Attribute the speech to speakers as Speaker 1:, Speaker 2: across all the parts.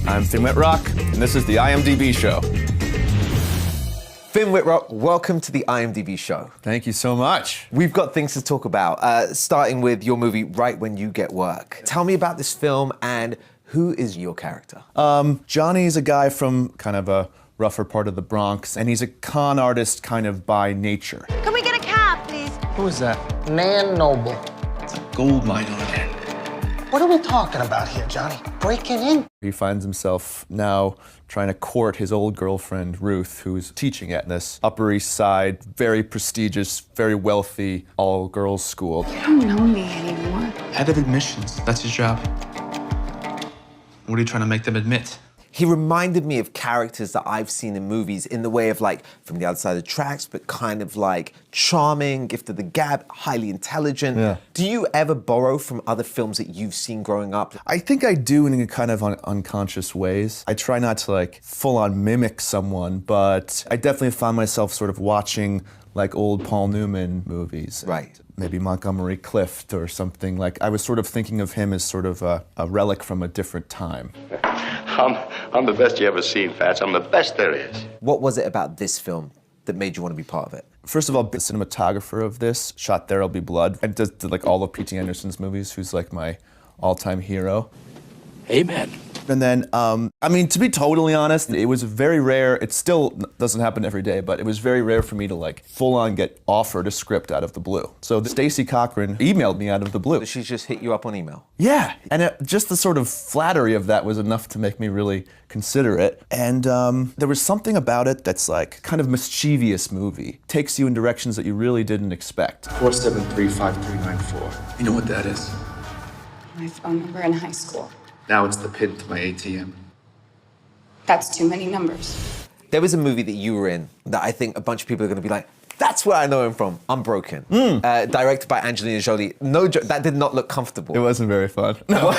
Speaker 1: I'm Finn Wittrock, and this is the IMDb Show.
Speaker 2: Finn Wittrock, welcome to the IMDb Show.
Speaker 1: Thank you so much.
Speaker 2: We've got things to talk about, starting with your movie, Right When You Get Work. Tell me about this film and who is your character?
Speaker 1: Johnny's a guy from kind of a rougher part of the Bronx, and he's a con artist kind of by nature.
Speaker 3: Can we get a cab, please?
Speaker 1: Who is that?
Speaker 4: Man Noble.
Speaker 1: It's a gold mine on it.
Speaker 4: What are we talking about here, Johnny? Breaking in?
Speaker 1: He finds himself now trying to court his old girlfriend, Ruth, who's teaching at this Upper East Side, very prestigious, very wealthy, all-girls school.
Speaker 5: You don't know me anymore.
Speaker 6: Head of admissions, that's his job. What are you trying to make them admit?
Speaker 2: He reminded me of characters that I've seen in movies in the way of like from the other side of the tracks, but kind of like charming, gift of the gab, highly intelligent.
Speaker 1: Yeah.
Speaker 2: Do you ever borrow from other films that you've seen growing up?
Speaker 1: I think I do in a kind of unconscious ways. I try not to like full-on mimic someone, but I definitely find myself sort of watching like old Paul Newman movies.
Speaker 2: Right.
Speaker 1: Maybe Montgomery Clift or something. Like I was sort of thinking of him as sort of a relic from a different time.
Speaker 7: I'm the best you ever seen, Fats. I'm the best there is.
Speaker 2: What was it about this film that made you want to be part of it?
Speaker 1: First of all, the cinematographer of this shot There'll Be Blood and did like all of P.T. Anderson's movies, who's like my all-time hero.
Speaker 6: Amen.
Speaker 1: And then, I mean, to be totally honest, it was very rare. It still doesn't happen every day, but it was very rare for me to like full-on get offered a script out of the blue. So Stacey Cochran emailed me out of the blue.
Speaker 2: She just hit you up on email?
Speaker 1: Yeah, and just the sort of flattery of that was enough to make me really consider it. And there was something about it that's like kind of mischievous movie. Takes you in directions that you really didn't expect.
Speaker 6: 473-5394. You know what that is?
Speaker 5: My phone number in high school.
Speaker 6: Now it's the PIN to my ATM.
Speaker 5: That's too many numbers.
Speaker 2: There was a movie that you were in that I think a bunch of people are going to be like, that's where I know him from, Unbroken. Directed by Angelina Jolie. No joke, that did not look comfortable.
Speaker 1: It wasn't very fun. No.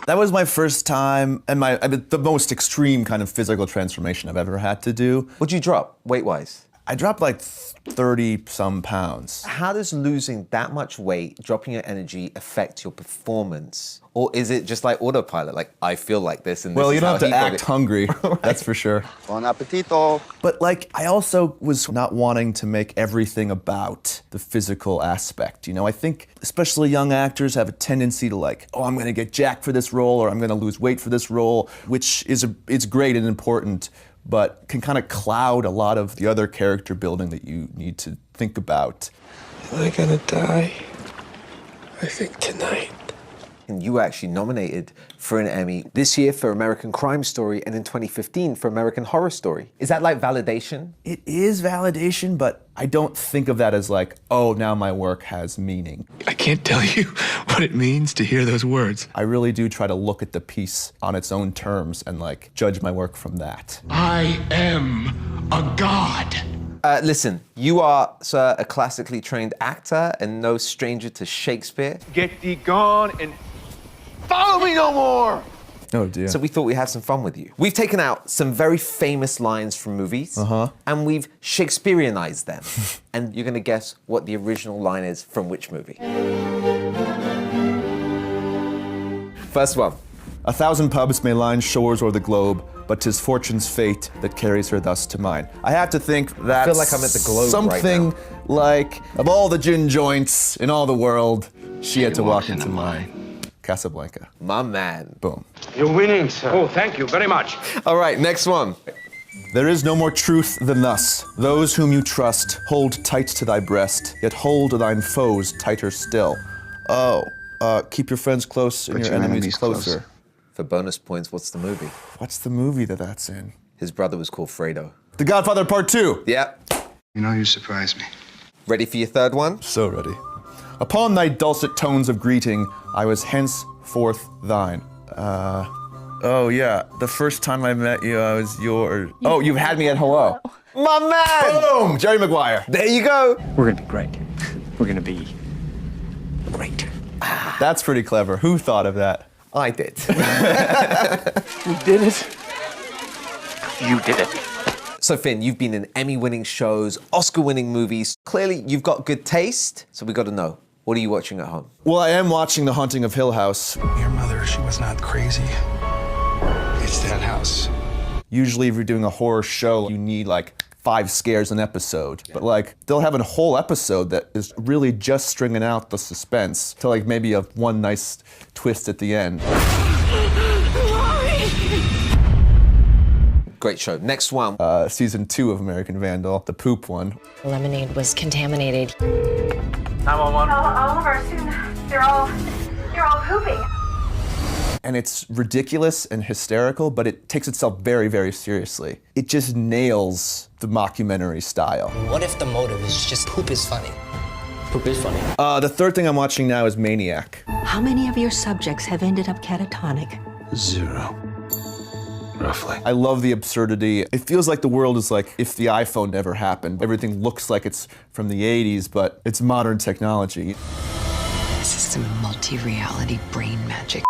Speaker 1: That was my first time and the most extreme kind of physical transformation I've ever had to do.
Speaker 2: What'd you drop, weight-wise?
Speaker 1: I dropped like 30-some pounds.
Speaker 2: How does losing that much weight, dropping your energy, affect your performance? Or is it just like autopilot, like, I feel like this and this
Speaker 1: Well,
Speaker 2: is
Speaker 1: you don't
Speaker 2: how
Speaker 1: have to
Speaker 2: he felt
Speaker 1: act
Speaker 2: it?
Speaker 1: hungry, that's for sure.
Speaker 4: Bon appetito.
Speaker 1: But like, I also was not wanting to make everything about the physical aspect. You know, I think especially young actors have a tendency to like, oh, I'm gonna get jacked for this role, or I'm gonna lose weight for this role, which it's great and important, but can kind of cloud a lot of the other character building that you need to think about.
Speaker 8: Am I gonna die? I think tonight.
Speaker 2: And you were actually nominated for an Emmy this year for American Crime Story and in 2015 for American Horror Story. Is that like validation?
Speaker 1: It is validation, but I don't think of that as like, oh, now my work has meaning.
Speaker 8: I can't tell you what it means to hear those words.
Speaker 1: I really do try to look at the piece on its own terms and like judge my work from that.
Speaker 8: I am a god.
Speaker 2: Listen, you are, sir, a classically trained actor and no stranger to Shakespeare.
Speaker 9: Get thee gone and follow me no more!
Speaker 1: Oh dear.
Speaker 2: So we thought we'd have some fun with you. We've taken out some very famous lines from movies, and we've Shakespeareanized them. And you're gonna guess what the original line is from which movie. First one.
Speaker 1: 1,000 pubs may line shores o'er the globe, but 'tis fortune's fate that carries her thus to mine. I have to think that's
Speaker 2: I feel like I'm at the Globe
Speaker 1: something
Speaker 2: right
Speaker 1: like, of all the gin joints in all the world, she had to walk into mine. Casablanca.
Speaker 2: My man.
Speaker 1: Boom.
Speaker 9: You're winning, sir. Oh, thank you very much.
Speaker 2: All right, next one.
Speaker 1: There is no more truth than thus. Those whom you trust, hold tight to thy breast, yet hold thine foes tighter still. Oh, keep your friends close and your enemies closer.
Speaker 2: For bonus points, what's the movie?
Speaker 1: What's the movie that's in?
Speaker 2: His brother was called Fredo.
Speaker 1: The Godfather Part 2.
Speaker 2: Yep.
Speaker 8: You know, you surprise me.
Speaker 2: Ready for your third one?
Speaker 1: So ready. Upon thy dulcet tones of greeting, I was henceforth thine. Oh yeah, the first time I met you, I was yours. Oh, you've had me at hello.
Speaker 2: My man!
Speaker 1: Boom! Jerry Maguire.
Speaker 2: There you go.
Speaker 9: We're gonna be great. We're gonna be great.
Speaker 1: That's pretty clever. Who thought of that?
Speaker 2: I did.
Speaker 9: You did it. You did it.
Speaker 2: So Finn, you've been in Emmy-winning shows, Oscar-winning movies. Clearly, you've got good taste, so we got to know, What are you watching at home?
Speaker 1: Well, I am watching The Haunting of Hill House.
Speaker 8: Your mother, she was not crazy. It's that house.
Speaker 1: Usually if you're doing a horror show, you need like 5 scares an episode. But like, they'll have a whole episode that is really just stringing out the suspense to like maybe one nice twist at the end.
Speaker 2: Great show. Next one.
Speaker 1: Season 2 of American Vandal, the poop one.
Speaker 3: Lemonade was contaminated.
Speaker 10: 911. All of our students, they're all pooping.
Speaker 1: And it's ridiculous and hysterical, but it takes itself very, very seriously. It just nails the mockumentary style.
Speaker 11: What if the motive is just poop is funny?
Speaker 9: Poop is funny.
Speaker 1: The third thing I'm watching now is Maniac.
Speaker 12: How many of your subjects have ended up catatonic?
Speaker 8: 0. Roughly.
Speaker 1: I love the absurdity. It feels like the world is like if the iPhone never happened. Everything looks like it's from the 80s, but it's modern technology.
Speaker 3: This is some multi-reality brain magic.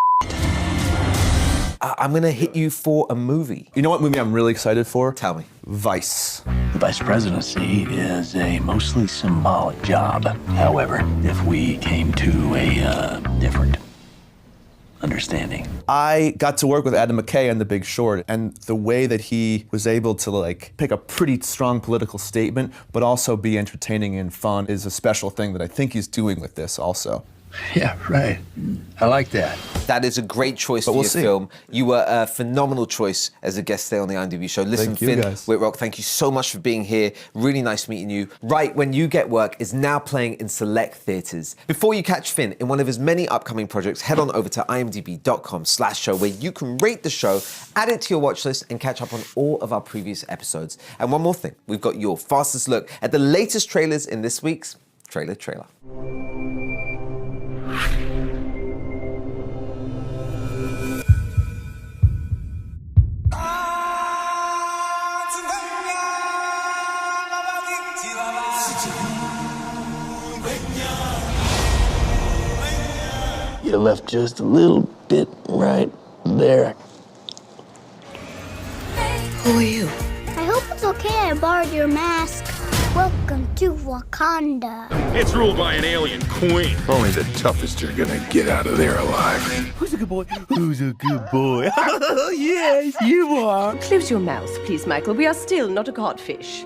Speaker 2: I'm gonna hit you for a movie.
Speaker 1: You know what movie I'm really excited for?
Speaker 2: Tell me.
Speaker 1: Vice.
Speaker 13: The vice presidency is a mostly symbolic job. However, if we came to a different understanding.
Speaker 1: I got to work with Adam McKay on The Big Short, and the way that he was able to like pick a pretty strong political statement, but also be entertaining and fun is a special thing that I think he's doing with this also.
Speaker 13: Yeah, right. I like that.
Speaker 2: That is a great choice for
Speaker 1: we'll
Speaker 2: your
Speaker 1: see.
Speaker 2: film. You were a phenomenal choice as a guest there on the IMDb show. Listen,
Speaker 1: Thank you,
Speaker 2: Finn,
Speaker 1: guys.
Speaker 2: Wittrock, thank you so much for being here. Really nice meeting you. Right When You Get Work is now playing in select theatres. Before you catch Finn in one of his many upcoming projects, head on over to imdb.com/show where you can rate the show, add it to your watch list, and catch up on all of our previous episodes. And one more thing, we've got your fastest look at the latest trailers in this week's Trailer.
Speaker 13: You left just a little bit right there.
Speaker 3: Who are you?
Speaker 10: I hope it's okay I borrowed your mask. Welcome to Wakanda.
Speaker 7: It's ruled by an alien queen.
Speaker 8: Only the toughest are gonna get out of there alive.
Speaker 13: Who's a good boy? Who's a good boy? Yes, you are.
Speaker 12: Close your mouth, please, Michael. We are still not a codfish.